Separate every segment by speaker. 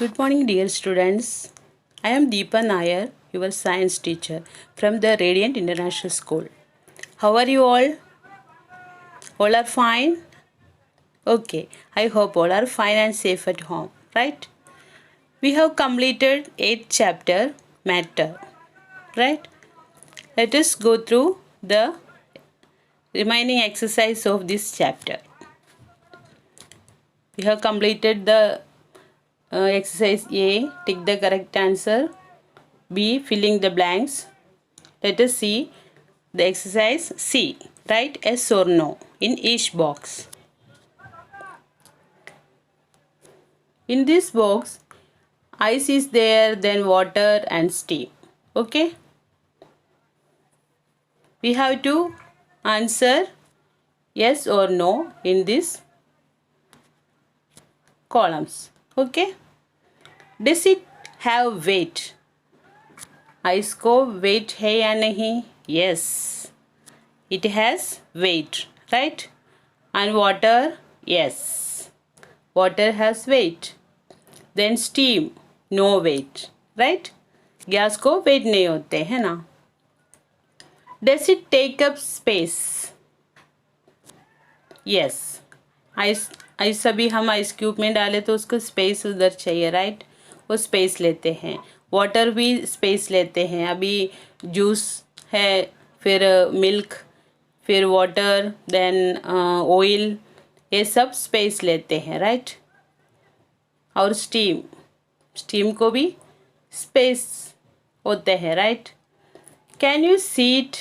Speaker 1: Good morning, dear students. I am Deepa Nair, your science teacher from the Radiant International School. How are you all? All are fine? Okay, I hope all are fine and safe at home, right? We have completed 8th chapter, Matter, right? Let us go through the remaining exercise of this chapter. We have completed the exercise A, tick the correct answer. B, filling the blanks. Let us see the exercise C. Write yes or no in each box. In this box, ice is there, then water and steam. Okay? We have to answer yes or no in these columns. Okay? Does it have weight? Ice को weight है या नहीं? Yes, it has weight, right? And water? Yes, water has weight. Then steam, no weight, right? Gas को weight नहीं होते है ना? Does it take up space? Yes, ice अभी हम आइस क्यूब में डाले तो उसको स्पेस उधर चाहिए, राइट? वो स्पेस लेते हैं. वाटर भी स्पेस लेते हैं. अभी जूस है, फिर मिल्क, फिर वाटर, देन ऑयल, ये सब स्पेस लेते हैं, राइट? और स्टीम को भी स्पेस होते हैं, right? Can you see it?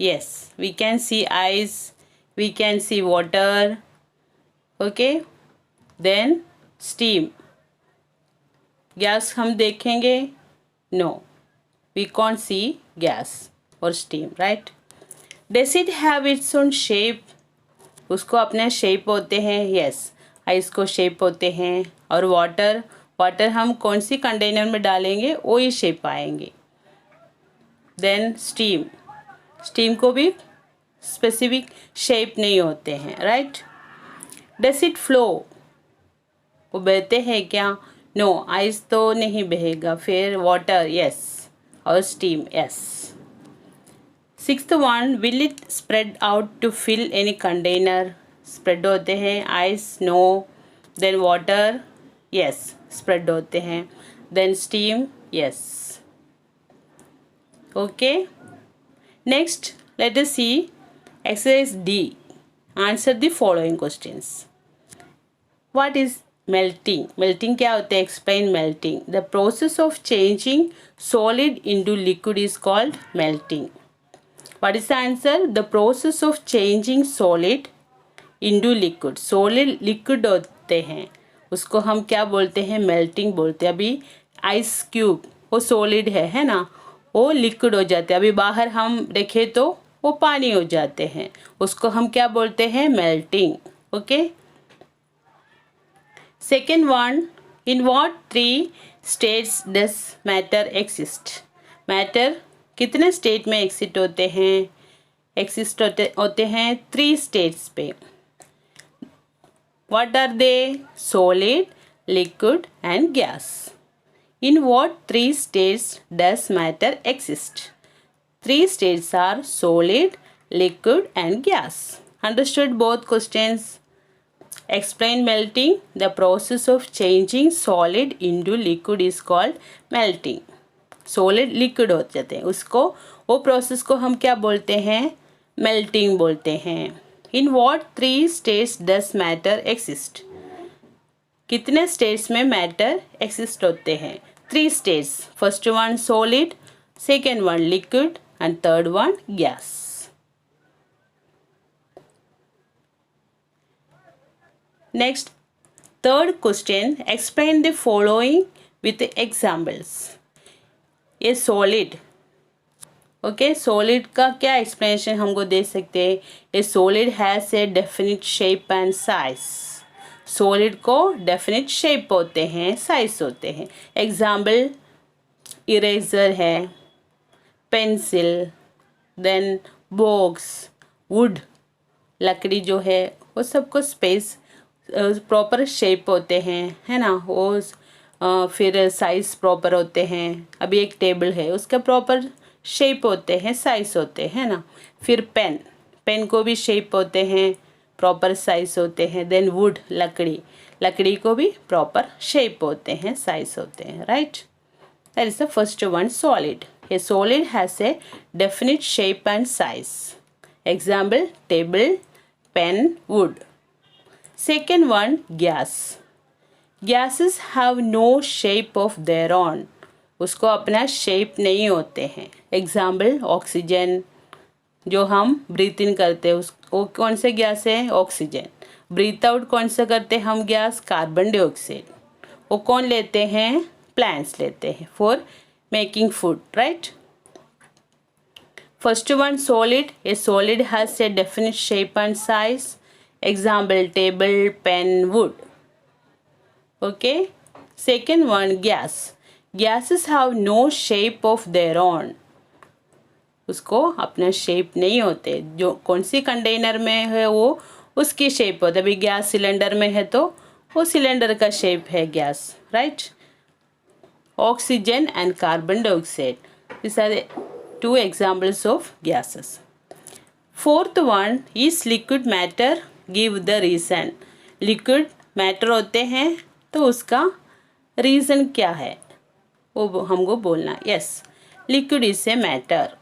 Speaker 1: Yes, we can see ice, we can see water. Okay, then steam. Gas हम देखेंगे? No, we can't see gas और steam, right? Does it have its own shape? उसको अपने shape होते हैं. Yes, ice को shape होते हैं. और वाटर हम कौन सी कंटेनर में डालेंगे वो ही शेप आएंगे. देन स्टीम को भी स्पेसिफिक शेप नहीं होते हैं, राइट? Does it flow? वो बहते हैं क्या? नो, आइस तो नहीं बहेगा. फिर वाटर, यस, और steam, yes. Sixth one, will it spread out to fill any container? Spread होते हैं. Ice, no. Then water, yes, spread होते हैं. Then steam, yes. Okay, next let us see exercise D. Answer the following questions. What is melting क्या होता है? Explain melting. The process of changing solid into liquid is called melting. What is the answer? The process of changing solid into liquid. Solid liquid होते हैं, उसको हम क्या बोलते हैं? मेल्टिंग बोलते हैं. अभी आइस क्यूब वो सॉलिड है ना, वो लिक्विड हो जाते हैं. अभी बाहर हम देखें तो वो पानी हो जाते हैं, उसको हम क्या बोलते हैं? Melting. Okay. Second one, in what three states does matter exist? Matter कितने स्टेट में एक्सिस्ट होते हैं? एक्सिस्ट होते हैं 3 स्टेट्स पे. What are they? Solid, liquid and gas. In what 3 states does matter exist? 3 states are solid, liquid and gas. Understood both questions? Explain melting. The process of changing solid into liquid is called melting. Solid liquid हो जाते हैं, उसको वो process को हम क्या बोलते हैं? मेल्टिंग बोलते हैं. In what 3 states does matter exist? कितने स्टेट्स में मैटर एक्सिस्ट होते हैं? 3 states. First one solid, second one liquid and third one gas. Next, third question, explain the following with examples. ये solid, ओके, solid का क्या explanation हमको दे सकते हैं? ये solid has a definite shape and size. solid को definite shape होते हैं, size होते हैं. Example, eraser है, pencil, then box, wood, लकड़ी जो है वो सबको space प्रॉपर शेप होते हैं, है ना, वो फिर साइज़ प्रॉपर होते हैं। अभी एक टेबल है, उसका प्रॉपर शेप होते हैं, साइज़ होते हैं ना। फिर पेन, पेन को भी शेप होते हैं, प्रॉपर साइज़ होते हैं। देन वुड, लकड़ी, लकड़ी को भी प्रॉपर शेप होते हैं, साइज़ होते हैं, right. That is the first one, solid. A solid has a definite shape and size. Example table, pen, wood. Second one, gas. Gases have no shape of their own. उसको अपना shape नहीं होते हैं। Example oxygen, जो हम breathe इन करते हैं वो कौन से गैस है? ऑक्सीजन। ब्रीथ आउट कौन सा करते हैं हम गैस? Carbon dioxide. वो कौन लेते हैं? प्लांट्स लेते हैं for making food, right. First one, solid. A solid has a definite shape and size. Example table, pen, wood. Okay. Second one, gas. Gases have no shape of their own. उसको अपना shape नहीं होते। जो कौन C container में है वो उसकी शेप होती है। अभी गैस सिलेंडर में है तो वो सिलेंडर का शेप है gas, right. Oxygen and carbon dioxide, this are two examples of gases. Fourth one is liquid matter, give the reason. Liquid matter होते हैं तो उसका रीज़न क्या है वो हमको बोलना। Yes, liquid is a matter.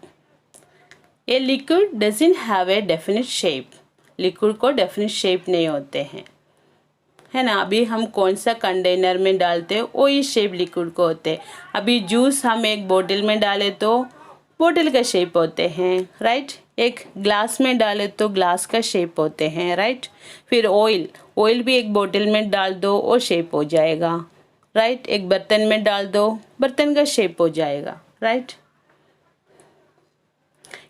Speaker 1: A liquid doesn't have a definite shape. Liquid को डेफिनिट शेप नहीं होते हैं, है ना। अभी हम कौन सा कंटेनर में डालते हैं वही शेप लिक्विड को होते हैं। अभी जूस हम एक बोतल में डालें तो बोतल का शेप होते हैं, राइट। एक ग्लास में डाले तो ग्लास का शेप होते हैं, राइट। फिर ऑयल, ऑयल भी एक बोतल में डाल दो वो शेप हो जाएगा, राइट। एक बर्तन में डाल दो बर्तन का शेप हो जाएगा, right.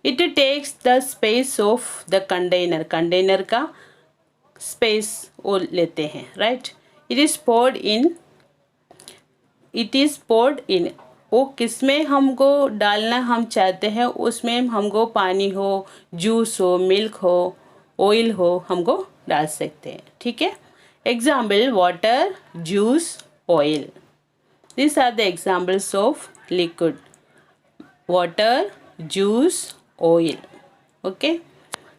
Speaker 1: It takes the space of the container, container का स्पेस वो लेते हैं, right. It is poured in, it is poured in, वो किस में हमको डालना हम चाहते हैं उसमें हमको पानी हो, जूस हो, मिल्क हो, ऑयल हो, हमको डाल सकते हैं, ठीक है। Example water, juice, oil, this are the examples of liquid. Water, juice, oil, okay.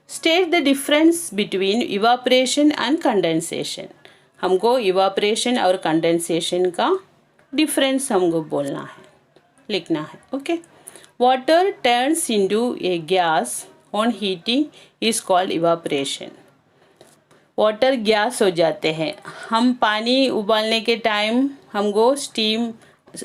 Speaker 1: State the difference between evaporation and condensation. हमको इवापरेशन और कंडेंसेशन का डिफरेंस हमको बोलना है, लिखना है, okay. Water turns into a gas on heating is called evaporation. Water gas हो जाते हैं, हम पानी उबालने के टाइम हमको स्टीम,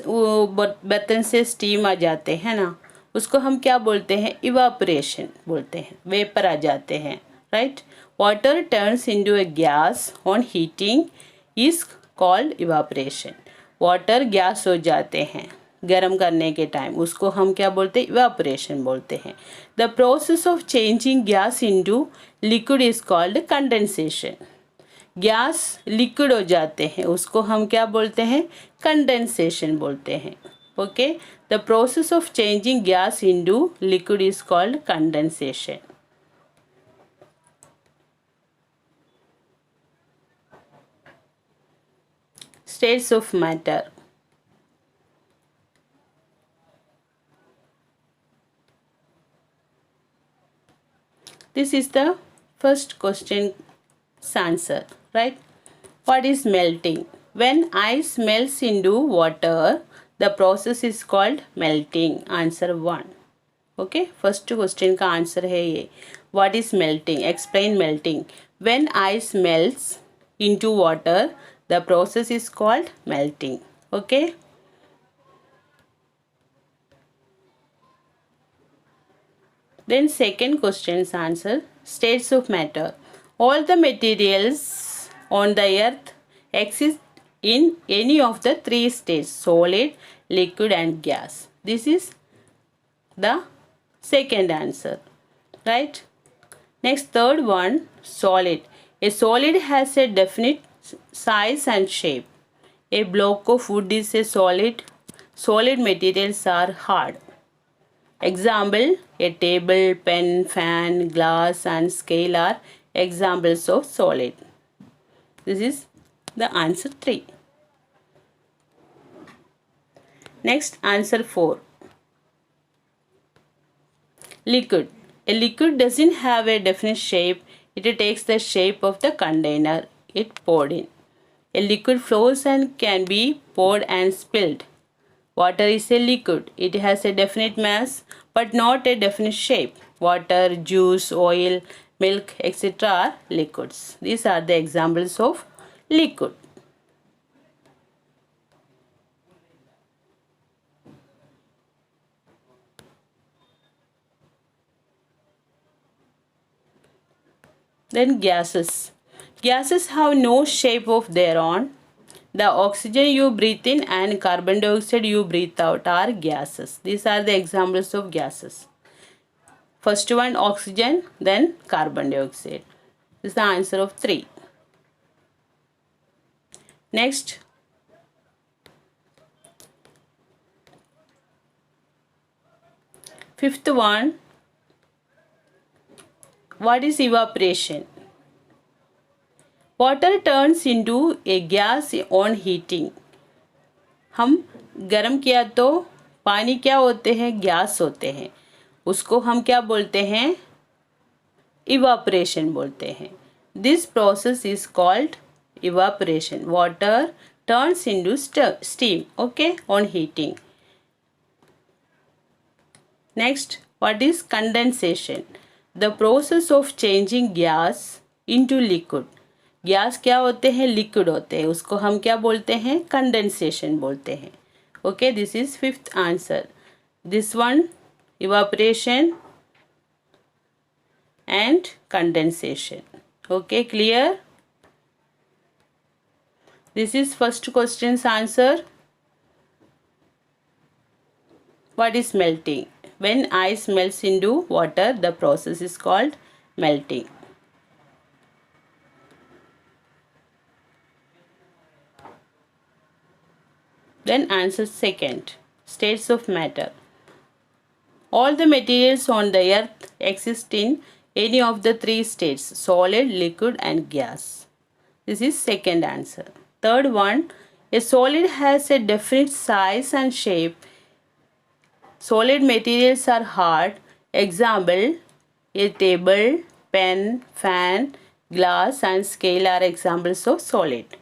Speaker 1: बर्तन से स्टीम आ जाते हैं ना, उसको हम क्या बोलते हैं? इवापरेशन बोलते हैं, वेपर आ जाते हैं, right. Water turns into a gas on heating is called evaporation. Water gas हो जाते हैं गर्म करने के टाइम, उसको हम क्या बोलते हैं? इवापोरेशन बोलते हैं। The process of changing gas into liquid is called condensation. Gas liquid हो जाते हैं उसको हम क्या बोलते हैं? कंडेंसेशन बोलते हैं, okay. The process of changing gas into liquid is called condensation. States of matter. This is the first question's answer, right? What is melting? When ice melts into water, the process is called melting. Answer 1. Okay, first question का answer है ये. What is melting? Explain melting. When ice melts into water, the process is called melting. Okay. Then second question's answer, states of matter. All the materials on the earth exist in any of the three states: solid, liquid and gas. This is the second answer, right? Next, third one, solid. A solid has a definite size and shape. A block of wood is a solid. Solid materials are hard. Example, a table, pen, fan, glass and scale are examples of solid. This is the answer 3. Next, answer 4. Liquid. A liquid doesn't have a definite shape. It takes the shape of the container it poured in. A liquid flows and can be poured and spilled. Water is a liquid. It has a definite mass but not a definite shape. Water, juice, oil, milk, etc. are liquids. These are the examples of liquid. Then gases. Gases have no shape of their own. The oxygen you breathe in and carbon dioxide you breathe out are gases. These are the examples of gases. First one oxygen, then carbon dioxide. This is the answer of 3. Next, fifth one, what is evaporation? Water turns into a gas on heating. हम गर्म किया तो पानी क्या होते हैं? Gas होते हैं. उसको हम क्या बोलते हैं? इवापोरेशन बोलते हैं. This process is called evaporation. Water turns into steam, okay, on heating. Next, what is condensation? The process of changing gas into liquid. Gas क्या होते हैं? लिक्विड होते हैं. उसको हम क्या बोलते हैं? कंडेंसेशन बोलते हैं. Okay, this is fifth answer. This one evaporation and condensation. Okay, clear? This is first question's answer. What is melting? When ice melts into water, the process is called melting. Then answer second. States of matter. All the materials on the earth exist in any of the 3 states: solid, liquid and gas. This is second answer. Third one, a solid has a definite size and shape. Solid materials are hard. Example, a table, pen, fan, glass and scale are examples of solid.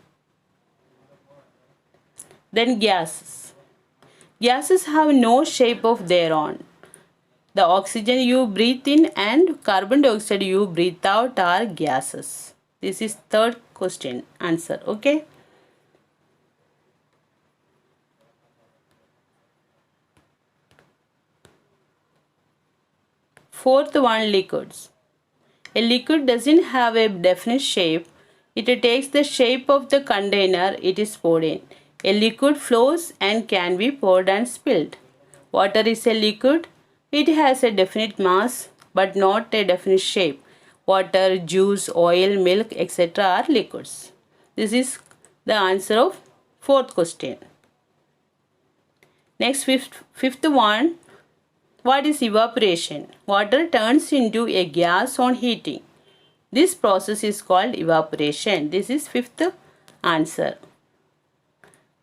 Speaker 1: Then gases. Gases have no shape of their own. The oxygen you breathe in and carbon dioxide you breathe out are gases. This is third question answer. Okay. Fourth one, liquids. A liquid doesn't have a definite shape. It takes the shape of the container it is poured in. A liquid flows and can be poured and spilled. Water is a liquid. It has a definite mass but not a definite shape. Water, juice, oil, milk, etc. are liquids. This is the answer of fourth question. Next, fifth one. What is evaporation? Water turns into a gas on heating. This process is called evaporation. This is fifth answer.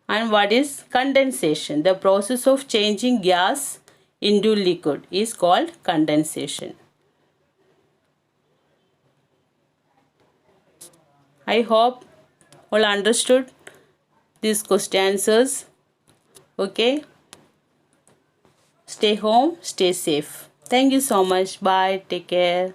Speaker 1: And what is condensation? The process of changing gas into liquid is called condensation. I hope all understood these question answers. Okay. Stay home, stay safe. Thank you so much. Bye. Take care.